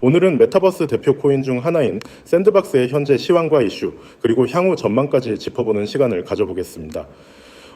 오늘은 메타버스 대표 코인 중 하나인 샌드박스의 현재 시황과 이슈, 그리고 향후 전망까지 짚어보는 시간을 가져보겠습니다.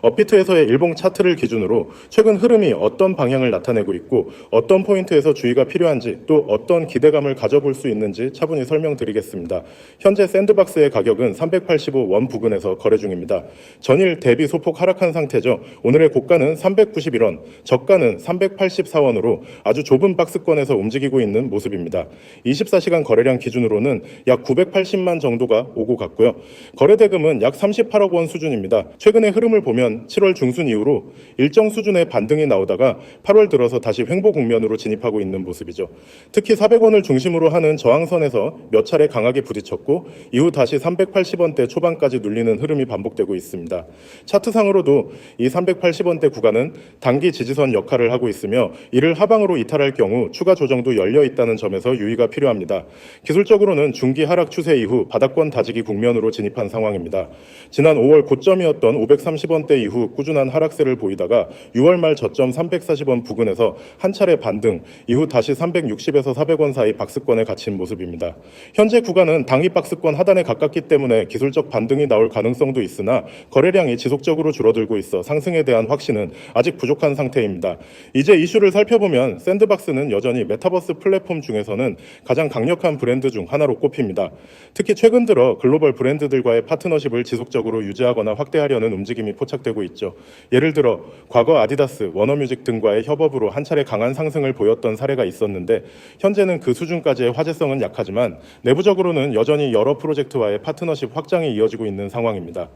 업비트에서의 일봉 차트를 기준으로 최근 흐름이 어떤 방향을 나타내고 있고 어떤 포인트에서 주의가 필요한지 또 어떤 기대감을 가져볼 수 있는지 차분히 설명드리겠습니다. 현재 샌드박스의 가격은 385원 부근에서 거래 중입니다. 전일 대비 소폭 하락한 상태죠. 오늘의 고가는 391원, 저가는 384원으로 아주 좁은 박스권에서 움직이고 있는 모습입니다. 24시간 거래량 기준으로는 약 980만 정도가 오고 갔고요. 거래대금은 약 38억 원 수준입니다. 최근의 흐름을 보면 7월 중순 이후로 일정 수준의 반등이 나오다가 8월 들어서 다시 횡보 국면으로 진입하고 있는 모습이죠. 특히 400원을 중심으로 하는 저항선에서 몇 차례 강하게 부딪혔고 이후 다시 380원대 초반까지 눌리는 흐름이 반복되고 있습니다. 차트상으로도 이 380원대 구간은 단기 지지선 역할을 하고 있으며 이를 하방으로 이탈할 경우 추가 조정도 열려 있다는 점에서 유의가 필요합니다. 기술적으로는 중기 하락 추세 이후 바닥권 다지기 국면으로 진입한 상황입니다. 지난 5월 고점이었던 530원대 이후 꾸준한 하락세를 보이다가 6월 말 저점 340원 부근에서 한 차례 반등, 이후 다시 360에서 400원 사이 박스권에 갇힌 모습입니다. 현재 구간은 당일 박스권 하단에 가깝기 때문에 기술적 반등이 나올 가능성도 있으나 거래량이 지속적으로 줄어들고 있어 상승에 대한 확신은 아직 부족한 상태입니다. 이제 이슈를 살펴보면 샌드박스는 여전히 메타버스 플랫폼 중에서는 가장 강력한 브랜드 중 하나로 꼽힙니다. 특히 최근 들어 글로벌 브랜드들과의 파트너십을 지속적으로 유지하거나 확대하려는 움직임이 포착되고 있죠. 예를 들어 과거 아디다스, 워너뮤직 등과의 협업으로 한 차례 강한 상승을 보였던 사례가 있었는데 현재는 그 수준까지의 화제성은 약하지만 내부적으로는 여전히 여러 프로젝트와의 파트너십 확장이 이어지고 있는 상황입니다.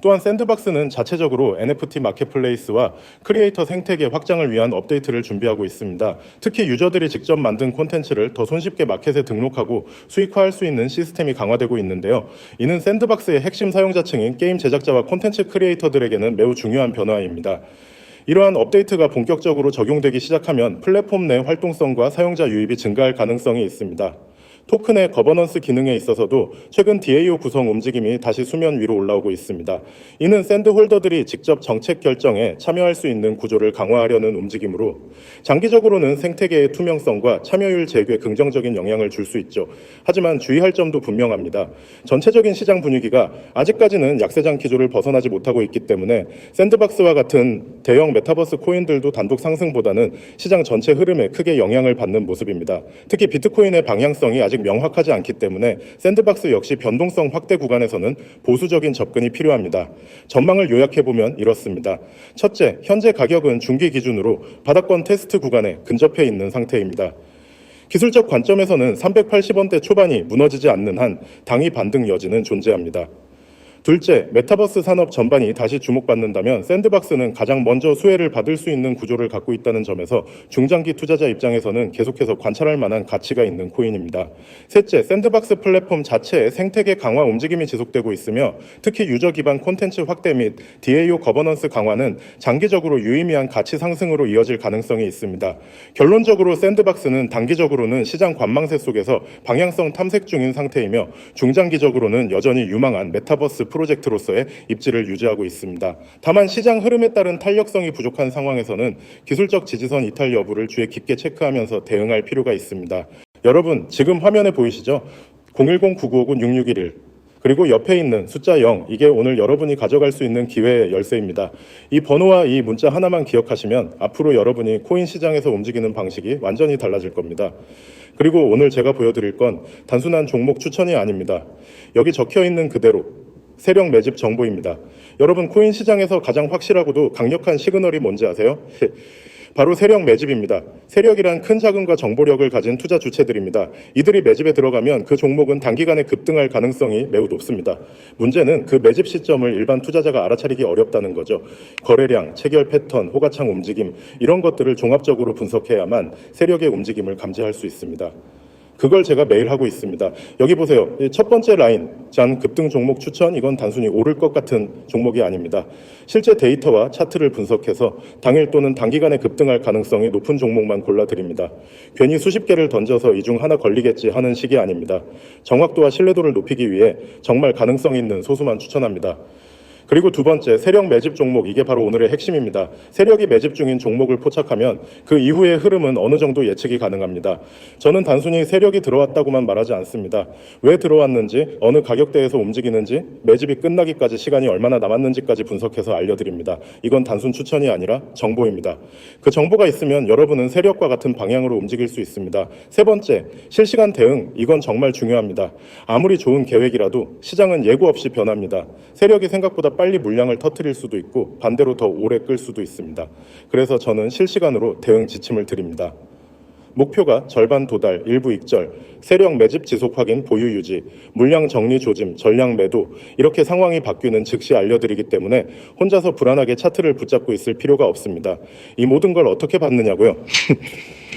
또한 샌드박스는 자체적으로 NFT 마켓플레이스와 크리에이터 생태계 확장을 위한 업데이트를 준비하고 있습니다. 특히 유저들이 직접 만든 콘텐츠를 더 손쉽게 마켓에 등록하고 수익화할 수 있는 시스템이 강화되고 있는데요. 이는 샌드박스의 핵심 사용자층인 게임 제작자와 콘텐츠 크리에이터들에게는 매우 중요한 변화입니다. 이러한 업데이트가 본격적으로 적용되기 시작하면 플랫폼 내 활동성과 사용자 유입이 증가할 가능성이 있습니다. 토큰의 거버넌스 기능에 있어서도 최근 DAO 구성 움직임이 다시 수면 위로 올라오고 있습니다. 이는 샌드 홀더들이 직접 정책 결정에 참여할 수 있는 구조를 강화하려는 움직임으로 장기적으로는 생태계의 투명성과 참여율 제고에 긍정적인 영향을 줄 수 있죠. 하지만 주의할 점도 분명합니다. 전체적인 시장 분위기가 아직까지는 약세장 기조를 벗어나지 못하고 있기 때문에 샌드박스와 같은 대형 메타버스 코인들도 단독 상승보다는 시장 전체 흐름에 크게 영향을 받는 모습입니다. 특히 비트코인의 방향성이 아직 명확하지 않기 때문에 샌드박스 역시 변동성 확대 구간에서는 보수적인 접근이 필요합니다. 전망을 요약해보면 이렇습니다. 첫째, 현재 가격은 중기 기준으로 바닥권 테스트 구간에 근접해 있는 상태입니다. 기술적 관점에서는 380원대 초반이 무너지지 않는 한 당위 반등 여지는 존재합니다. 둘째, 메타버스 산업 전반이 다시 주목받는다면 샌드박스는 가장 먼저 수혜를 받을 수 있는 구조를 갖고 있다는 점에서 중장기 투자자 입장에서는 계속해서 관찰할 만한 가치가 있는 코인입니다. 셋째, 샌드박스 플랫폼 자체의 생태계 강화 움직임이 지속되고 있으며 특히 유저 기반 콘텐츠 확대 및 DAO 거버넌스 강화는 장기적으로 유의미한 가치 상승으로 이어질 가능성이 있습니다. 결론적으로 샌드박스는 단기적으로는 시장 관망세 속에서 방향성 탐색 중인 상태이며 중장기적으로는 여전히 유망한 메타버스 프로젝트로서의 입지를 유지하고 있습니다. 다만 시장 흐름에 따른 탄력성이 부족한 상황에서는 기술적 지지선 이탈 여부를 주의 깊게 체크하면서 대응할 필요가 있습니다. 여러분, 지금 화면에 보이시죠? 010-9959-6611 그리고 옆에 있는 숫자 0, 이게 오늘 여러분이 가져갈 수 있는 기회의 열쇠입니다. 이 번호와 이 문자 하나만 기억하시면 앞으로 여러분이 코인 시장에서 움직이는 방식이 완전히 달라질 겁니다. 그리고 오늘 제가 보여드릴 건 단순한 종목 추천이 아닙니다. 여기 적혀 있는 그대로 세력 매집 정보입니다. 여러분, 코인 시장에서 가장 확실하고도 강력한 시그널이 뭔지 아세요? 바로 세력 매집입니다. 세력이란 큰 자금과 정보력을 가진 투자 주체들입니다. 이들이 매집에 들어가면 그 종목은 단기간에 급등할 가능성이 매우 높습니다. 문제는 그 매집 시점을 일반 투자자가 알아차리기 어렵다는 거죠. 거래량, 체결 패턴, 호가창 움직임 이런 것들을 종합적으로 분석해야만 세력의 움직임을 감지할 수 있습니다. 그걸 제가 매일 하고 있습니다. 여기 보세요. 첫 번째 라인, 전 급등 종목 추천, 이건 단순히 오를 것 같은 종목이 아닙니다. 실제 데이터와 차트를 분석해서 당일 또는 단기간에 급등할 가능성이 높은 종목만 골라드립니다. 괜히 수십 개를 던져서 이 중 하나 걸리겠지 하는 식이 아닙니다. 정확도와 신뢰도를 높이기 위해 정말 가능성 있는 소수만 추천합니다. 그리고 두 번째, 세력 매집 종목, 이게 바로 오늘의 핵심입니다. 세력이 매집 중인 종목을 포착하면 그 이후의 흐름은 어느 정도 예측이 가능합니다. 저는 단순히 세력이 들어왔다고만 말하지 않습니다. 왜 들어왔는지, 어느 가격대에서 움직이는지, 매집이 끝나기까지 시간이 얼마나 남았는지까지 분석해서 알려드립니다. 이건 단순 추천이 아니라 정보입니다. 그 정보가 있으면 여러분은 세력과 같은 방향으로 움직일 수 있습니다. 세 번째, 실시간 대응, 이건 정말 중요합니다. 아무리 좋은 계획이라도 시장은 예고 없이 변합니다. 세력이 생각보다 빨리 물량을 터뜨릴 수도 있고 반대로 더 오래 끌 수도 있습니다. 그래서 저는 실시간으로 대응 지침을 드립니다. 목표가 절반 도달, 일부 익절, 세력 매집 지속 확인, 보유 유지, 물량 정리 조짐, 전량 매도, 이렇게 상황이 바뀌는 즉시 알려드리기 때문에 혼자서 불안하게 차트를 붙잡고 있을 필요가 없습니다. 이 모든 걸 어떻게 받느냐고요?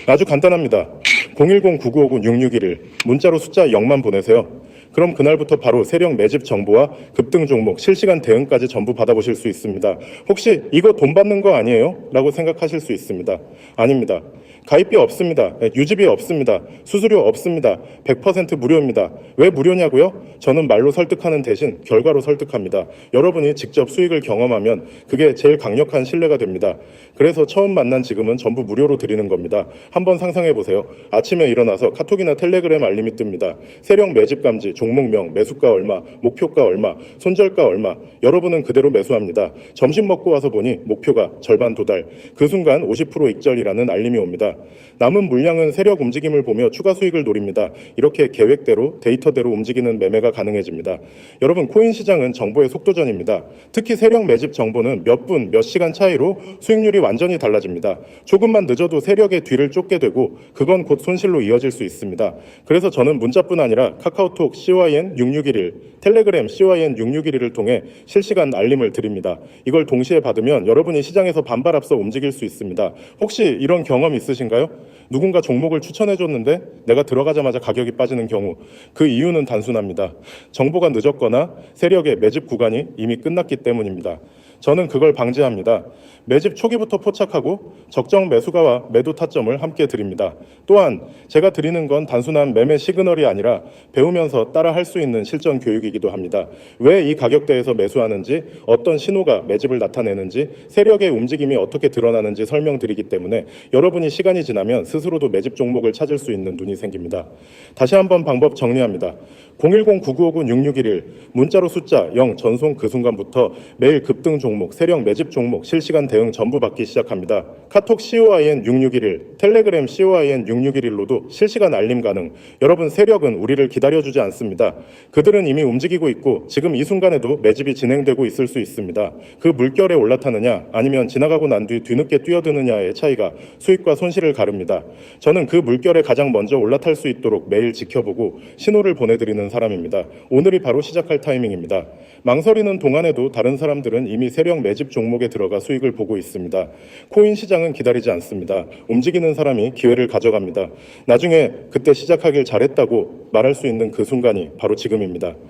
아주 간단합니다. 010-9959-6611 문자로 숫자 0만 보내세요. 그럼 그날부터 바로 세력 매집 정보와 급등 종목, 실시간 대응까지 전부 받아보실 수 있습니다. 혹시 이거 돈 받는 거 아니에요? 라고 생각하실 수 있습니다. 아닙니다. 가입비 없습니다. 유지비 없습니다. 수수료 없습니다. 100% 무료입니다. 왜 무료냐고요? 저는 말로 설득하는 대신 결과로 설득합니다. 여러분이 직접 수익을 경험하면 그게 제일 강력한 신뢰가 됩니다. 그래서 처음 만난 지금은 전부 무료로 드리는 겁니다. 한번 상상해 보세요. 아침에 일어나서 카톡이나 텔레그램 알림이 뜹니다. 세력 매집 감지, 종목명, 매수가 얼마, 목표가 얼마, 손절가 얼마. 여러분은 그대로 매수합니다. 점심 먹고 와서 보니 목표가 절반 도달. 그 순간 50% 익절이라는 알림이 옵니다. 남은 물량은 세력 움직임을 보며 추가 수익을 노립니다. 이렇게 계획대로 데이터대로 움직이는 매매가 가능해집니다. 여러분, 코인 시장은 정보의 속도전입니다. 특히 세력 매집 정보는 몇 분, 몇 시간 차이로 수익률이 완전히 달라집니다. 조금만 늦어도 세력의 뒤를 쫓게 되고 그건 곧 손실로 이어질 수 있습니다. 그래서 저는 문자뿐 아니라 카카오톡 CYN6611, 텔레그램 CYN6611을 통해 실시간 알림을 드립니다. 이걸 동시에 받으면 여러분이 시장에서 반발 앞서 움직일 수 있습니다. 혹시 이런 경험 있으신가요? 누군가 종목을 추천해줬는데 내가 들어가자마자 가격이 빠지는 경우, 그 이유는 단순합니다. 정보가 늦었거나 세력의 매집 구간이 이미 끝났기 때문입니다. 저는 그걸 방지합니다. 매집 초기부터 포착하고 적정 매수가와 매도 타점을 함께 드립니다. 또한 제가 드리는 건 단순한 매매 시그널이 아니라 배우면서 따라 할 수 있는 실전 교육이기도 합니다. 왜 이 가격대에서 매수하는지, 어떤 신호가 매집을 나타내는지, 세력의 움직임이 어떻게 드러나는지 설명드리기 때문에 여러분이 시간이 지나면 스스로도 매집 종목을 찾을 수 있는 눈이 생깁니다. 다시 한번 방법 정리합니다. 010-9959-6611 문자로 숫자 0 전송 그 순간부터 매일 급등 종목, 세력 매집 종목, 실시간 대응 전부 받기 시작합니다. 카톡 COIN6611, 텔레그램 COIN6611로도 실시간 알림 가능. 여러분, 세력은 우리를 기다려주지 않습니다. 그들은 이미 움직이고 있고 지금 이 순간에도 매집이 진행되고 있을 수 있습니다. 그 물결에 올라타느냐 아니면 지나가고 난 뒤 뒤늦게 뛰어드느냐의 차이가 수익과 손실을 가릅니다. 저는 그 물결에 가장 먼저 올라탈 수 있도록 매일 지켜보고 신호를 보내드리는 사람입니다. 오늘이 바로 시작할 타이밍입니다. 망설이는 동안에도 다른 사람들은 이미 세력 매집 종목에 들어가 수익을 보고 있습니다. 코인 시장은 기다리지 않습니다. 움직이는 사람이 기회를 가져갑니다. 나중에 그때 시작하길 잘했다고 말할 수 있는 그 순간이 바로 지금입니다.